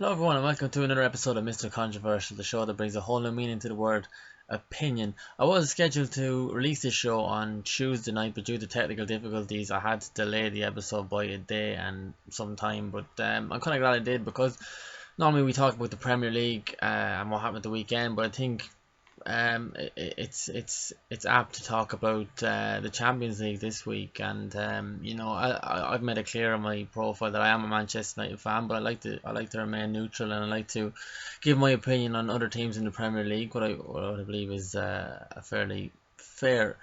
Hello everyone and welcome to another episode of Mr. Controversial, the show that brings a whole new meaning to the word opinion. I was scheduled to release this show on Tuesday night, but due to technical difficulties I had to delay the episode by a day and some time, but I'm kind of glad I did, because normally we talk about the Premier League and what happened at the weekend, but I think it's apt to talk about the Champions League this week. And I've made it clear on my profile that I am a Manchester United fan, but I like to remain neutral, and I like to give my opinion on other teams in the Premier League, what I believe is a fairly fair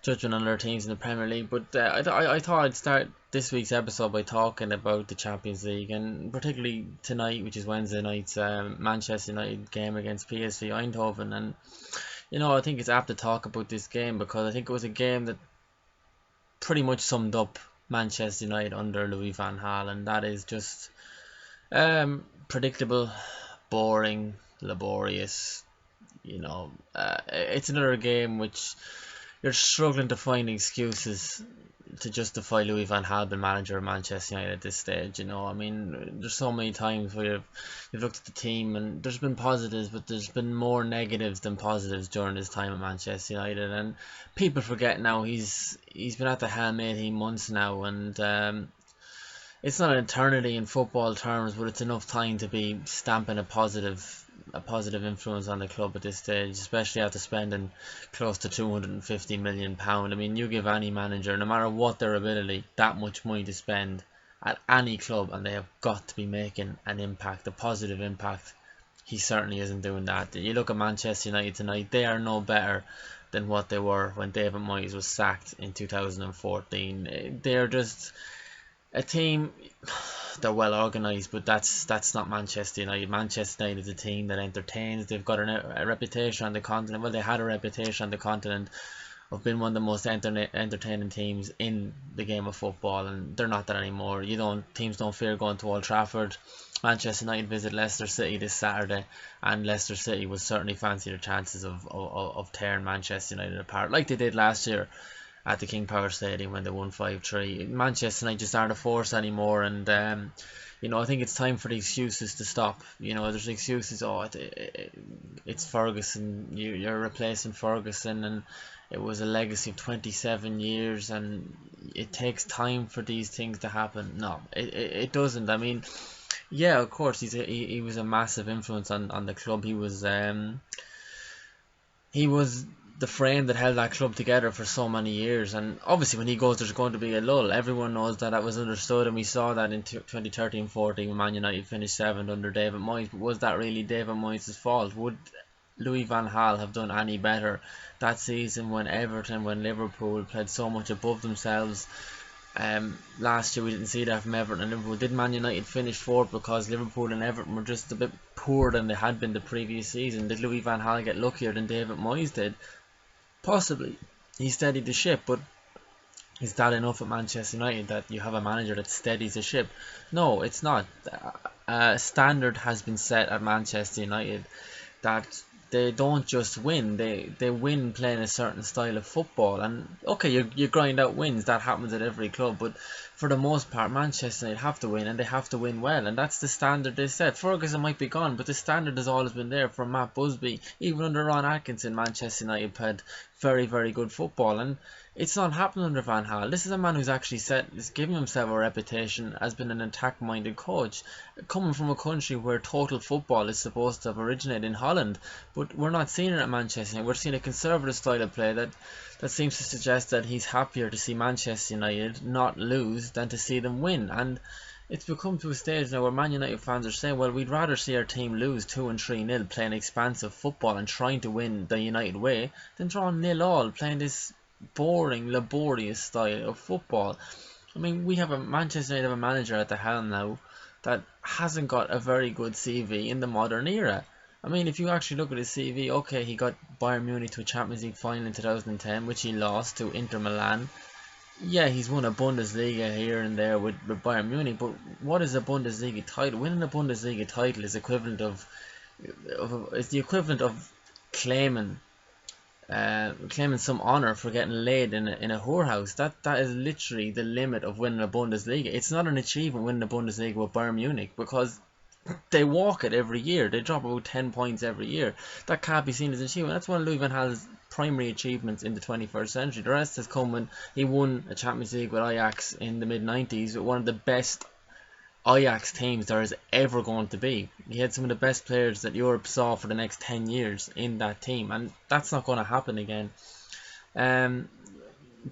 judgment on other teams in the Premier League. But I thought I'd start this week's episode by talking about the Champions League, and particularly tonight, which is Wednesday night's Manchester United game against PSV Eindhoven. And I think it's apt to talk about this game because I think it was a game that pretty much summed up Manchester United under Louis van Gaal, and that is just predictable, boring, laborious. It's another game which you're struggling to find excuses to justify Louis van Gaal being manager of Manchester United at this stage. There's so many times where you've looked at the team and there's been positives, but there's been more negatives than positives during his time at Manchester United. And people forget now he's been at the helm 18 months now, and it's not an eternity in football terms, but it's enough time to be stamping a positive influence on the club at this stage, especially after spending close to £250 million. You give any manager, no matter what their ability, that much money to spend at any club, and they have got to be making an impact, a positive impact. He certainly isn't doing that. You look at Manchester United tonight, they are no better than what they were when David Moyes was sacked in 2014. They're just a team. They're well organised, but that's not Manchester United. Manchester United is a team that entertains. They've got a reputation on the continent. Well, they had a reputation on the continent of being one of the most entertaining teams in the game of football, and they're not that anymore. Teams don't fear going to Old Trafford. Manchester United visit Leicester City this Saturday, and Leicester City will certainly fancy their chances of tearing Manchester United apart, like they did last year at the King Power Stadium when they won 5-3. Manchester United just aren't a force anymore, and I think it's time for the excuses to stop. There's excuses. It's Ferguson. You're replacing Ferguson, and it was a legacy of 27 years, and it takes time for these things to happen. No, it doesn't. Yeah, of course he was a massive influence on the club. He was the frame that held that club together for so many years, and obviously when he goes there's going to be a lull. Everyone knows that was understood, and we saw that in 2013-14 when Man United finished 7th under David Moyes. But was that really David Moyes' fault? Would Louis van Gaal have done any better that season when Liverpool played so much above themselves? Last year we didn't see that from Everton and Liverpool. Did Man United finish 4th because Liverpool and Everton were just a bit poorer than they had been the previous season? Did Louis van Gaal get luckier than David Moyes did? Possibly. He steadied the ship, but is that enough at Manchester United, that you have a manager that steadies the ship? No, it's not. A standard has been set at Manchester United that they don't just win, they win playing a certain style of football. And okay, you grind out wins, that happens at every club, but for the most part Manchester United have to win, and they have to win well, and that's the standard they set. Ferguson might be gone, but the standard has always been there from Matt Busby. Even under Ron Atkinson, Manchester United played very, very good football, and it's not happening under Van Gaal. This is a man who's actually is giving himself a reputation as being an attack-minded coach, coming from a country where total football is supposed to have originated in Holland. But we're not seeing it at Manchester United. We're seeing a conservative style of play that seems to suggest that he's happier to see Manchester United not lose than to see them win. And it's become to a stage now where Man United fans are saying, well, we'd rather see our team lose 2 and 3-0 playing expansive football and trying to win the United way than draw 0-0 playing this boring, laborious style of football. We have Manchester United have a manager at the helm now that hasn't got a very good CV in the modern era. If you actually look at his CV, okay, he got Bayern Munich to a Champions League final in 2010, which he lost to Inter Milan. Yeah, he's won a Bundesliga here and there with Bayern Munich, but what is a Bundesliga title? Winning a Bundesliga title is the equivalent of claiming some honour for getting laid in a whorehouse. That is literally the limit of winning a Bundesliga. It's not an achievement winning a Bundesliga with Bayern Munich, because they walk it every year. They drop about 10 points every year. That can't be seen as an achievement. That's one of Louis van Gaal's primary achievements in the 21st century. The rest has come when he won a Champions League with Ajax in the mid-90s with one of the best Ajax teams there is ever going to be. He had some of the best players that Europe saw for the next 10 years in that team, and that's not going to happen again.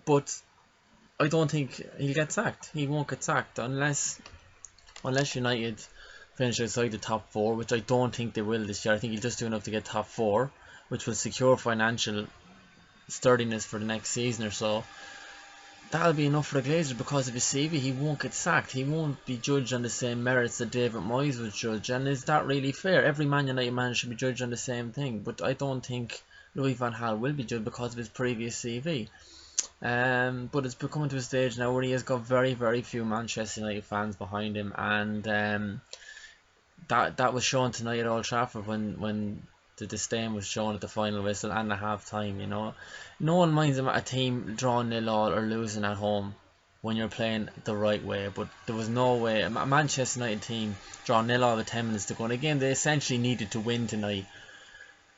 But I don't think he'll get sacked. He won't get sacked unless United finish outside the top four, which I don't think they will this year. I think he'll just do enough to get top four, which will secure financial sturdiness for the next season or so. That'll be enough for the Glazers because of his CV. He won't get sacked. He won't be judged on the same merits that David Moyes was judged. And is that really fair? Every Man United manager should be judged on the same thing. But I don't think Louis van Gaal will be judged because of his previous CV. But it's becoming to a stage now where he has got very, very few Manchester United fans behind him. And that was shown tonight at Old Trafford when the disdain was shown at the final whistle and the half time. You know, no one minds a team drawing 0-0 or losing at home when you're playing the right way, but there was no way a Manchester United team drawing 0-0 with 10 minutes to go in a game they essentially needed to win tonight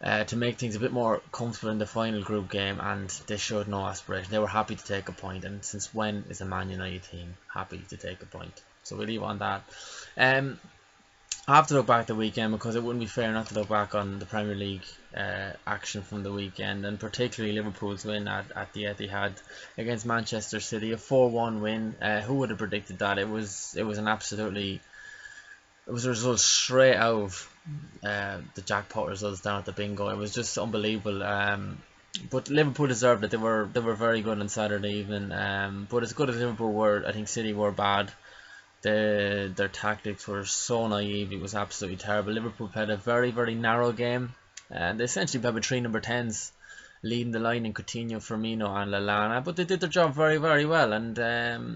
to make things a bit more comfortable in the final group game, and they showed no aspiration. They were happy to take a point, and since when is a Man United team happy to take a point? So we'll leave on that. I have to look back at the weekend because it wouldn't be fair not to look back on the Premier League action from the weekend, and particularly Liverpool's win at the Etihad against Manchester City, a 4-1 win. Who would have predicted that? It was a result straight out of the jackpot results down at the bingo. It was just unbelievable. But Liverpool deserved it. They were very good on Saturday evening. But as good as Liverpool were, I think City were bad. Their tactics were so naive, it was absolutely terrible. Liverpool played a very, very narrow game, and they essentially played with three number 10s leading the line in Coutinho, Firmino and Lallana, but they did their job very, very well. And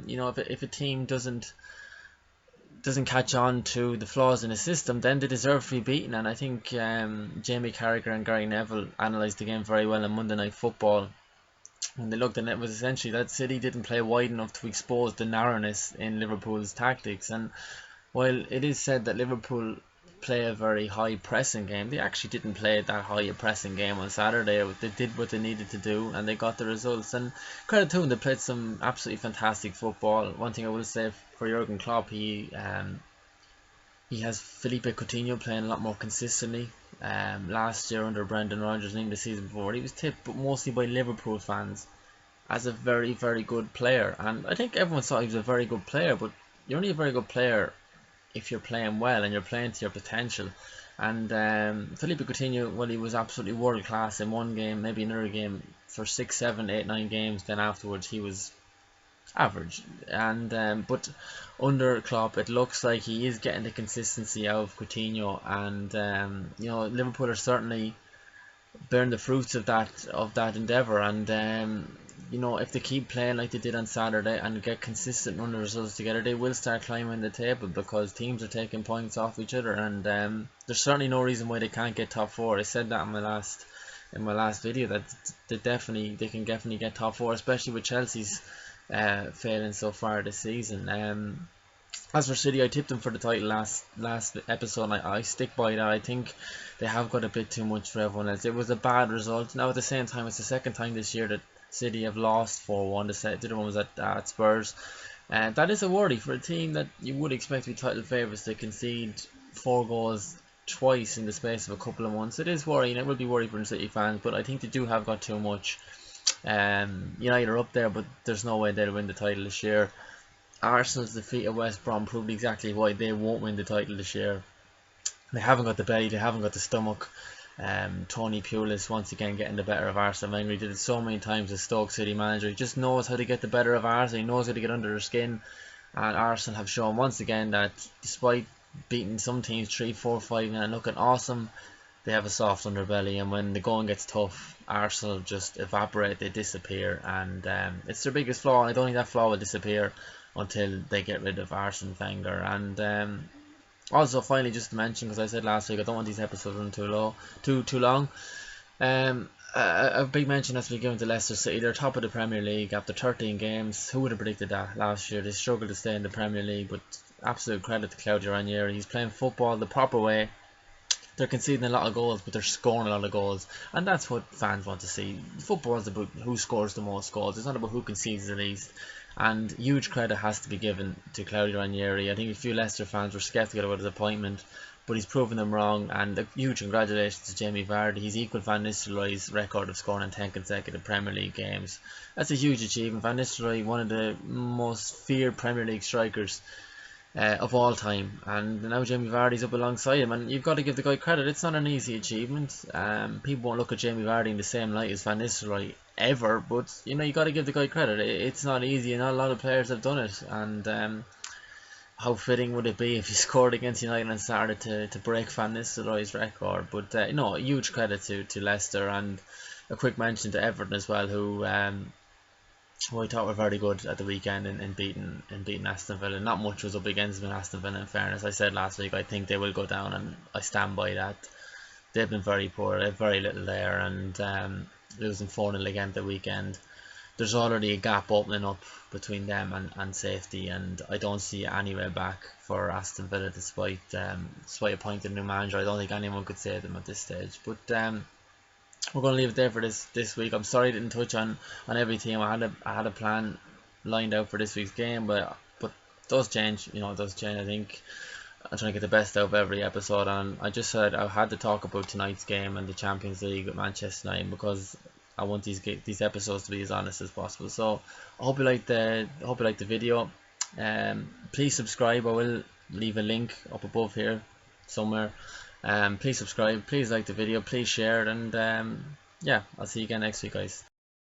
you know, if a team doesn't catch on to the flaws in the system, then they deserve to be beaten. And I think Jamie Carragher and Gary Neville analysed the game very well on Monday Night Football. When they looked, and it was essentially that City didn't play wide enough to expose the narrowness in Liverpool's tactics. And while it is said that Liverpool play a very high pressing game, they actually didn't play that high a pressing game on Saturday. They did what they needed to do, and they got the results. And credit to them, they played some absolutely fantastic football. One thing I will say for Jurgen Klopp, he has Felipe Coutinho playing a lot more consistently. Last year under Brendan Rodgers, and even the season before, he was tipped, but mostly by Liverpool fans, as a very, very good player. And I think everyone thought he was a very good player, but you're only a very good player if you're playing well and you're playing to your potential. And Felipe Coutinho, well, he was absolutely world class in one game, maybe another game, for 6, 7, 8, 9 games. Then afterwards he was average. And but under Klopp, it looks like he is getting the consistency out of Coutinho, and you know, Liverpool are certainly bearing the fruits of that endeavour. And you know, if they keep playing like they did on Saturday and get consistent run of results together, they will start climbing the table, because teams are taking points off each other. And there's certainly no reason why they can't get top 4. I said that in my last video, that they can definitely get top 4, especially with Chelsea's failing so far this season. As for City, I tipped them for the title last episode, and I stick by that. I think they have got a bit too much for everyone else. It was a bad result. Now at the same time, it's the second time this year that City have lost 4-1. The other one was at Spurs. That is a worry for a team that you would expect to be title favourites to concede 4 goals twice in the space of a couple of months. It is worrying. It will be worrying for the City fans, but I think they do have got too much. United are up there, but there's no way they'll win the title this year. Arsenal's defeat at West Brom proved exactly why they won't win the title this year. They haven't got the belly, they haven't got the stomach. Tony Pulis once again getting the better of Arsene Wenger. He did it so many times as Stoke City manager. He just knows how to get the better of Arsenal. He knows how to get under their skin. And Arsenal have shown once again that despite beating some teams 3-4-5 and looking awesome, they have a soft underbelly, and when the going gets tough, Arsenal just evaporate, they disappear. And it's their biggest flaw, and I don't think that flaw will disappear until they get rid of Arsene Wenger. And also, finally, just to mention, because I said last week I don't want these episodes to run too long, a big mention has to be given to Leicester City. They're top of the Premier League after 13 games. Who would have predicted that last year? They struggled to stay in the Premier League, but absolute credit to Claudio Ranieri. He's playing football the proper way. They're conceding a lot of goals, but they're scoring a lot of goals, and that's what fans want to see. Football is about who scores the most goals. It's not about who concedes the least. And huge credit has to be given to Claudio Ranieri. I think a few Leicester fans were sceptical about his appointment, but he's proven them wrong. And a huge congratulations to Jamie Vardy. He's equalled Van Nistelrooy's record of scoring in 10 consecutive Premier League games. That's a huge achievement. Van Nistelrooy, one of the most feared Premier League strikers of all time, and now Jamie Vardy's up alongside him, and you've got to give the guy credit. It's not an easy achievement. People won't look at Jamie Vardy in the same light as Van Nistelrooy ever, but you know, you got to give the guy credit. It's not easy, and not a lot of players have done it. And how fitting would it be if he scored against United and started to break Van Nistelrooy's record? But no, a huge credit to Leicester, and a quick mention to Everton as well, who I thought were very good at the weekend in beating Aston Villa. Not much was up against them in Aston Villa, in fairness. I said last week I think they will go down, and I stand by that. They've been very poor, they have very little there, and losing 4-0 again at the weekend. There's already a gap opening up between them and safety, and I don't see any way back for Aston Villa despite appointing a new manager. I don't think anyone could save them at this stage. But we're going to leave it there for this week. I'm sorry I didn't touch on every team. I had a plan lined out for this week's game, but those change. You know, it does change. I think I'm trying to get the best out of every episode, and I just said I had to talk about tonight's game and the Champions League with Manchester United because I want these episodes to be as honest as possible. So I hope you liked the video. Please subscribe. I will leave a link up above here somewhere. Please subscribe, please like the video, please share it, and yeah, I'll see you again next week, guys.